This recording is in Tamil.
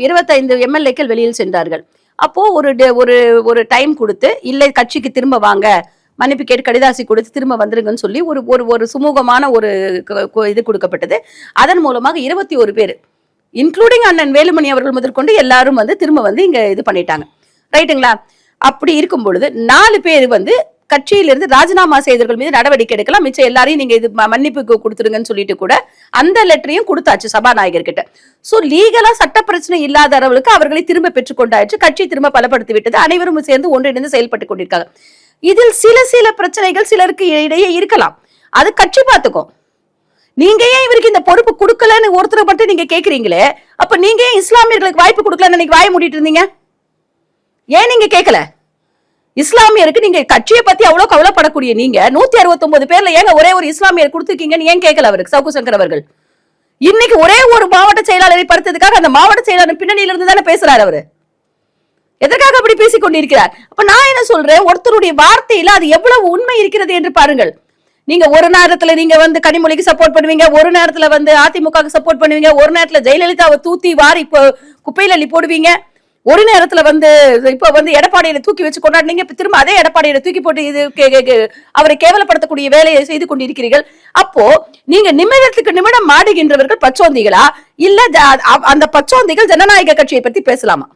25 எம்எல்ஏக்கள் வெளியில் சென்றார்கள். அப்போ ஒரு ஒரு டைம் கொடுத்து, இல்லை கட்சிக்கு திரும்ப வாங்க, மன்னிப்பு கேட்டு கடிதாசி கொடுத்து திரும்ப வந்துருங்கன்னு சொல்லி ஒரு ஒரு சுமூகமான ஒரு இது கொடுக்கப்பட்டது. அதன் மூலமாக 21 பேர் இன்க்ளூடிங் அண்ணன் வேலுமணி அவர்கள் முதற்கொண்டு எல்லாரும் திரும்ப இங்க இது பண்ணிட்டாங்க. ரைட்டுங்களா? அப்படி இருக்கும் பொழுது 4 பேர் கட்சியிலிருந்து ராஜினாமா செய்தவர்கள் மீது நடவடிக்கை எடுக்கலாம். மிச்சம் எல்லாரையும் நீங்க இது மன்னிப்பு கொடுத்துருங்கன்னு சொல்லிட்டு கூட அந்த லெட்டரையும் கொடுத்தாச்சு சபாநாயகர் கிட்ட. சோ லீகலா சட்ட பிரச்சனை இல்லாத அளவுக்கு அவர்களை திரும்ப பெற்றுக்கொண்டாச்சு. கட்சி திரும்ப பலப்படுத்தி விட்டது. அனைவரும் சேர்ந்து ஒன்றிணைந்து செயல்பட்டு கொண்டிருக்காங்க. இதில் சில பிரச்சனைகள் சிலருக்கு இடையே இருக்கலாம். அது கட்சி பார்த்துக்கும். நீங்க ஏன் இவருக்கு இந்த பொறுப்பு கொடுக்கலன்னு ஒருத்தரை மட்டும் நீங்க கேக்குறீங்களே, அப்ப நீங்க ஏன் இஸ்லாமியர்களுக்கு வாய்ப்பு கொடுக்கலன்னு இன்னைக்கு வாய மூடிட்டு இருந்தீங்க? ஏன் நீங்க கேட்கல? இஸ்லாமியருக்கு நீங்க கட்சியை பத்தி அவ்வளவு கவலைப்படக்கூடிய நீங்க 169 பேர்ல ஏங்க ஒரே ஒரு இஸ்லாமியர் கொடுத்துருக்கீங்கன்னு ஏன் கேட்கல அவருக்கு சவுக்கு சங்கர் அவர்கள்? இன்னைக்கு ஒரே ஒரு மாவட்ட செயலாளரை படுத்ததுக்காக அந்த மாவட்ட செயலாளர் பின்னணியில இருந்து தானே பேசுறாரு அவரு. எதற்காக அப்படி பேசிக் கொண்டிருக்கிறார்? அப்ப நான் என்ன சொல்றேன், ஒருத்தருடைய வார்த்தையில அது எவ்வளவு உண்மை இருக்கிறது என்று பாருங்கள். நீங்க ஒரு நேரத்துல நீங்க கனிமொழிக்கு சப்போர்ட் பண்ணுவீங்க, ஒரு நேரத்துல அதிமுக சப்போர்ட் பண்ணுவீங்க, ஒரு நேரத்துல ஜெயலலிதாவை தூத்தி வாரி குப்பையில அள்ளி போடுவீங்க, ஒரு நேரத்துல இப்ப எடப்பாடியை தூக்கி வச்சு கொண்டாடுனீங்க, திரும்ப அதே எடப்பாடியை தூக்கி போட்டு இது அவரை கேவலப்படுத்தக்கூடிய வேலையை செய்து கொண்டிருக்கிறீர்கள். அப்போ நீங்க நிமிடத்துக்கு நிமிடம் மாடுகின்றவர்கள் பச்சோந்திகளா, இல்ல அந்த பச்சோந்திகள் ஜனநாயக கட்சியை பத்தி பேசலாமா?